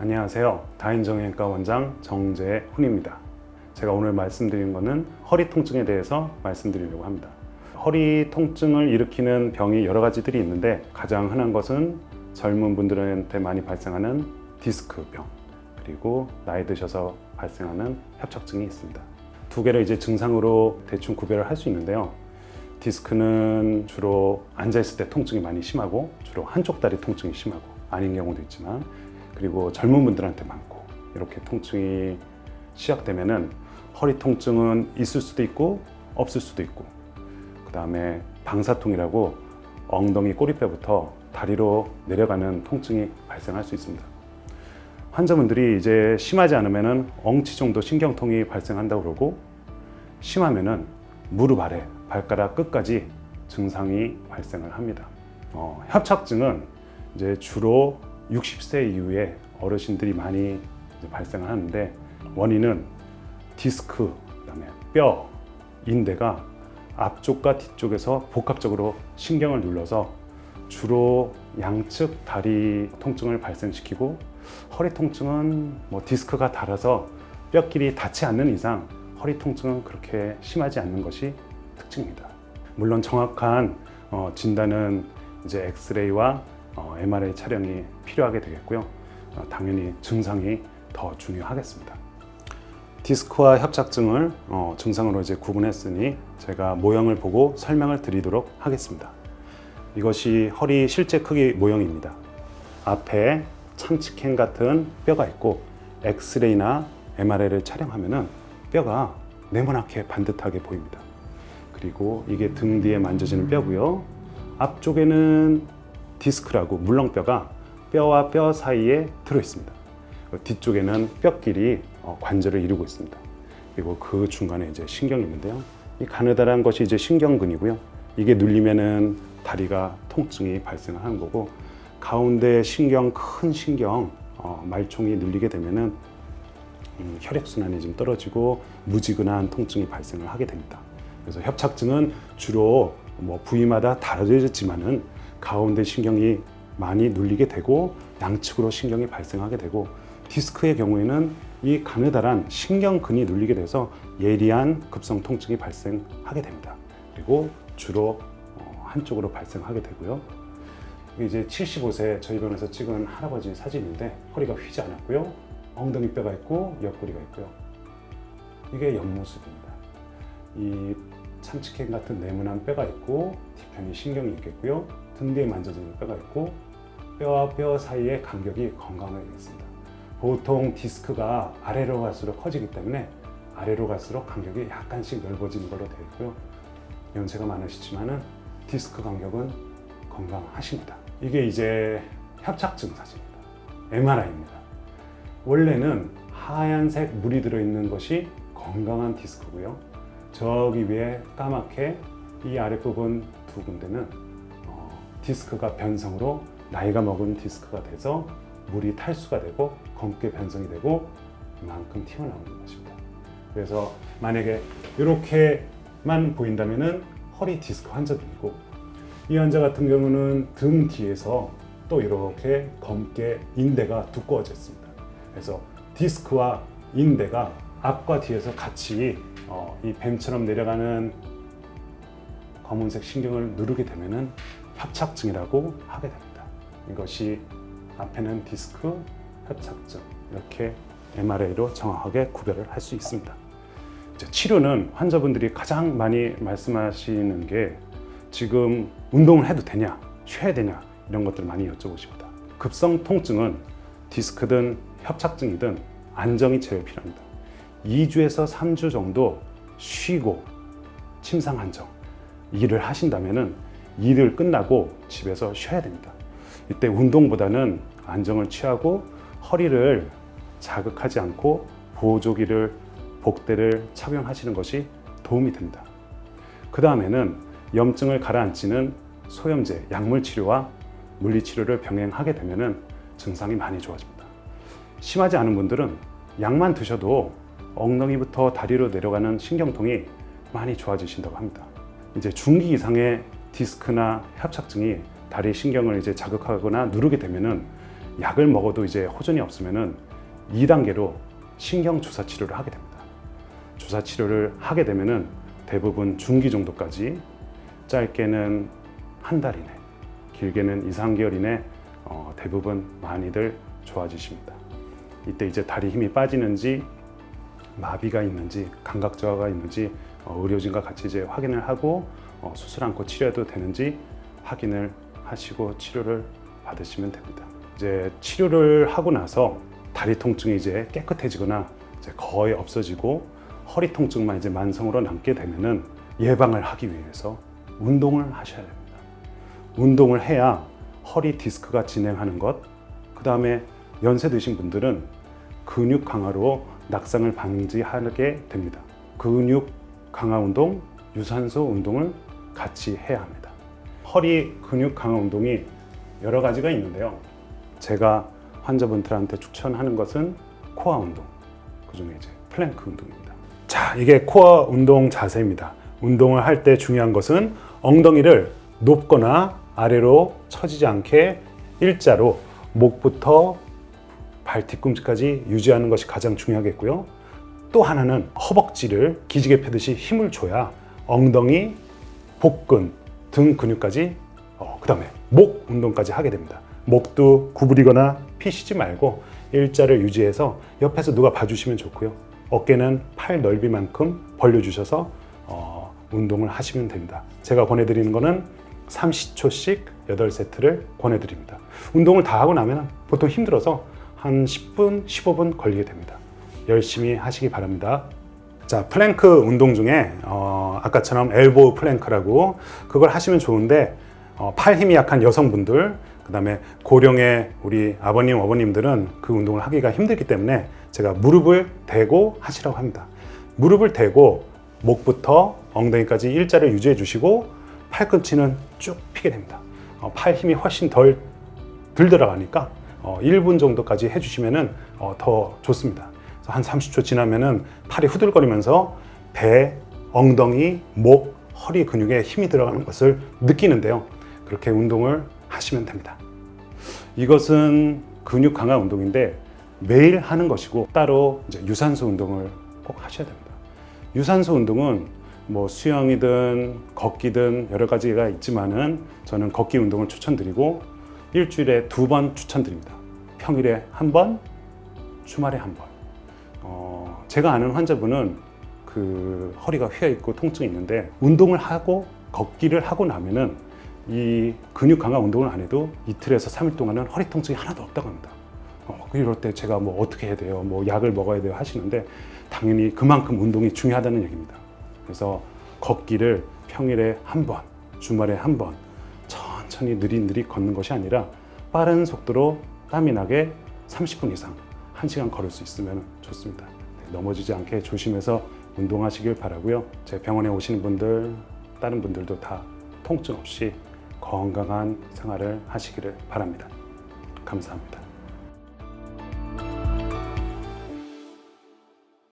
안녕하세요. 다인정형외과 원장 정재훈입니다. 제가 오늘 말씀드린 거는 허리 통증에 대해서 말씀드리려고 합니다. 허리 통증을 일으키는 병이 여러 가지들이 있는데 가장 흔한 것은 젊은 분들한테 많이 발생하는 디스크병, 그리고 나이 드셔서 발생하는 협착증이 있습니다. 두 개를 이제 증상으로 대충 구별을 할 수 있는데요. 디스크는 주로 앉아있을 때 통증이 많이 심하고 주로 한쪽 다리 통증이 심하고 아닌 경우도 있지만, 그리고 젊은 분들한테 많고, 이렇게 통증이 시작되면은 허리 통증은 있을 수도 있고 없을 수도 있고, 그 다음에 방사통이라고 엉덩이 꼬리뼈부터 다리로 내려가는 통증이 발생할 수 있습니다. 환자분들이 이제 심하지 않으면은 엉치 정도 신경통이 발생한다고 그러고, 심하면은 무릎 아래 발가락 끝까지 증상이 발생을 합니다. 협착증은 이제 주로 60세 이후에 어르신들이 많이 발생을 하는데, 원인은 디스크, 그다음에 뼈, 인대가 앞쪽과 뒤쪽에서 복합적으로 신경을 눌러서 주로 양측 다리 통증을 발생시키고, 허리 통증은 디스크가 닳아서 뼈끼리 닿지 않는 이상 허리 통증은 그렇게 심하지 않는 것이 특징입니다. 물론 정확한 진단은 이제 엑스레이와 MRI 촬영이 필요하게 되겠고요. 당연히 증상이 더 중요하겠습니다. 디스크와 협착증을 증상으로 이제 구분했으니 제가 모형을 보고 설명을 드리도록 하겠습니다. 이것이 허리 실제 크기 모형입니다. 앞에 참치캔 같은 뼈가 있고, 엑스레이나 MRI를 촬영하면은 뼈가 네모나게 반듯하게 보입니다. 그리고 이게 등 뒤에 만져지는 뼈고요. 앞쪽에는 디스크라고 물렁뼈가 뼈와 뼈 사이에 들어 있습니다. 뒤쪽에는 뼈끼리 관절을 이루고 있습니다. 그리고 그 중간에 이제 신경이 있는데요. 이 가느다란 것이 이제 신경근이고요. 이게 눌리면은 다리가 통증이 발생을 하는 거고, 가운데 신경, 큰 신경 말총이 눌리게 되면은 혈액순환이 좀 떨어지고 무지근한 통증이 발생을 하게 됩니다. 그래서 협착증은 주로 부위마다 다르지만은 가운데 신경이 많이 눌리게 되고 양측으로 신경이 발생하게 되고, 디스크의 경우에는 이 가느다란 신경근이 눌리게 돼서 예리한 급성 통증이 발생하게 됩니다. 그리고 주로 한쪽으로 발생하게 되고요. 이제 75세 저희 병원에서 찍은 할아버지 사진인데, 허리가 휘지 않았고요. 엉덩이 뼈가 있고 옆구리가 있고요. 이게 옆모습입니다. 이 참치캔 같은 네모난 뼈가 있고 뒤편에 신경이 있겠고요. 등 뒤에 만져지는 뼈가 있고, 뼈와 뼈 사이의 간격이 건강하게 있습니다. 보통 디스크가 아래로 갈수록 커지기 때문에 아래로 갈수록 간격이 약간씩 넓어지는 걸로 되어 있고요. 연세가 많으시지만은 디스크 간격은 건강하십니다. 이게 이제 협착증 사진입니다. MRI입니다. 원래는 하얀색 물이 들어있는 것이 건강한 디스크고요. 저기 위에 까맣게 이 아랫부분 두 군데는 디스크가 변성으로 나이가 먹은 디스크가 돼서 물이 탈수가 되고 검게 변성이 되고 이만큼 튀어나오는 것입니다. 그래서 만약에 이렇게만 보인다면은 허리 디스크 환자들이고, 이 환자 같은 경우는 등 뒤에서 또 이렇게 검게 인대가 두꺼워져 있습니다. 그래서 디스크와 인대가 앞과 뒤에서 같이 이 뱀처럼 내려가는 검은색 신경을 누르게 되면은 협착증이라고 하게 됩니다. 이것이 앞에는 디스크, 협착증, 이렇게 MRI로 정확하게 구별을 할 수 있습니다. 이제 치료는 환자분들이 가장 많이 말씀하시는 게 지금 운동을 해도 되냐, 쉬어야 되냐, 이런 것들 많이 여쭤보십니다. 급성 통증은 디스크든 협착증이든 안정이 제일 필요합니다. 2주에서 3주 정도 쉬고 침상 안정, 일을 하신다면은 일을 끝나고 집에서 쉬어야 됩니다. 이때 운동보다는 안정을 취하고 허리를 자극하지 않고 보조기를, 복대를 착용하시는 것이 도움이 됩니다. 그 다음에는 염증을 가라앉히는 소염제, 약물 치료와 물리 치료를 병행하게 되면은 증상이 많이 좋아집니다. 심하지 않은 분들은 약만 드셔도 엉덩이부터 다리로 내려가는 신경통이 많이 좋아지신다고 합니다. 이제 중기 이상의 디스크나 협착증이 다리 신경을 이제 자극하거나 누르게 되면은 약을 먹어도 이제 호전이 없으면은 2단계로 신경 주사 치료를 하게 됩니다. 주사 치료를 하게 되면은 대부분 중기 정도까지, 짧게는 한 달 이내, 길게는 2, 3개월 이내 대부분 많이들 좋아지십니다. 이때 이제 다리 힘이 빠지는지, 마비가 있는지, 감각 저하가 있는지 의료진과 같이 이제 확인을 하고 수술 않고 치료해도 되는지 확인을 하시고 치료를 받으시면 됩니다. 이제 치료를 하고 나서 다리 통증이 이제 깨끗해지거나 이제 거의 없어지고 허리 통증만 이제 만성으로 남게 되면은 예방을 하기 위해서 운동을 하셔야 됩니다. 운동을 해야 허리 디스크가 진행하는 것, 그 다음에 연세 드신 분들은 근육 강화로 낙상을 방지하게 됩니다. 근육 강화 운동, 유산소 운동을 같이 해야 합니다. 허리 근육 강화 운동이 여러 가지가 있는데요. 제가 환자분들한테 추천하는 것은 코어 운동, 그 중에 이제 플랭크 운동입니다. 자, 이게 코어 운동 자세입니다. 운동을 할 때 중요한 것은 엉덩이를 높거나 아래로 처지지 않게 일자로 목부터 발 뒤꿈치까지 유지하는 것이 가장 중요하겠고요. 또 하나는 허벅지를 기지개 펴듯이 힘을 줘야 엉덩이, 복근, 등 근육까지, 그 다음에 목 운동까지 하게 됩니다. 목도 구부리거나 피시지 말고 일자를 유지해서 옆에서 누가 봐주시면 좋고요. 어깨는 팔 넓이만큼 벌려주셔서 운동을 하시면 됩니다. 제가 권해드리는 거는 30초씩 8세트를 권해드립니다. 운동을 다 하고 나면 보통 힘들어서 한 10분, 15분 걸리게 됩니다. 열심히 하시기 바랍니다. 자, 플랭크 운동 중에 아까처럼 엘보우 플랭크라고, 그걸 하시면 좋은데 팔 힘이 약한 여성분들, 그 다음에 고령의 우리 아버님, 어머님들은 그 운동을 하기가 힘들기 때문에 제가 무릎을 대고 하시라고 합니다. 무릎을 대고 목부터 엉덩이까지 일자를 유지해 주시고 팔꿈치는 쭉 펴게 됩니다. 팔 힘이 훨씬 덜 들어가니까 1분 정도까지 해주시면 더 좋습니다. 그래서 한 30초 지나면은 팔이 후들거리면서 배, 엉덩이, 목, 허리 근육에 힘이 들어가는 것을 느끼는데요. 그렇게 운동을 하시면 됩니다. 이것은 근육 강화 운동인데 매일 하는 것이고, 따로 이제 유산소 운동을 꼭 하셔야 됩니다. 유산소 운동은 뭐 수영이든 걷기든 여러 가지가 있지만은 저는 걷기 운동을 추천드리고 일주일에 2번 추천드립니다. 평일에 1번, 주말에 1번. 제가 아는 환자분은 그 허리가 휘어 있고 통증이 있는데 운동을 하고 걷기를 하고 나면은 이 근육 강화 운동을 안 해도 이틀에서 3일 동안은 허리 통증이 하나도 없다고 합니다. 이럴 때 제가 뭐 어떻게 해야 돼요? 뭐 약을 먹어야 돼요? 하시는데 당연히 그만큼 운동이 중요하다는 얘기입니다. 그래서 걷기를 평일에 1번, 주말에 1번 천천히 느릿느릿 걷는 것이 아니라 빠른 속도로 땀이 나게 30분 이상, 1시간 걸을 수 있으면 좋습니다. 넘어지지 않게 조심해서 운동하시길 바라고요. 제 병원에 오시는 분들, 다른 분들도 다 통증 없이 건강한 생활을 하시기를 바랍니다. 감사합니다.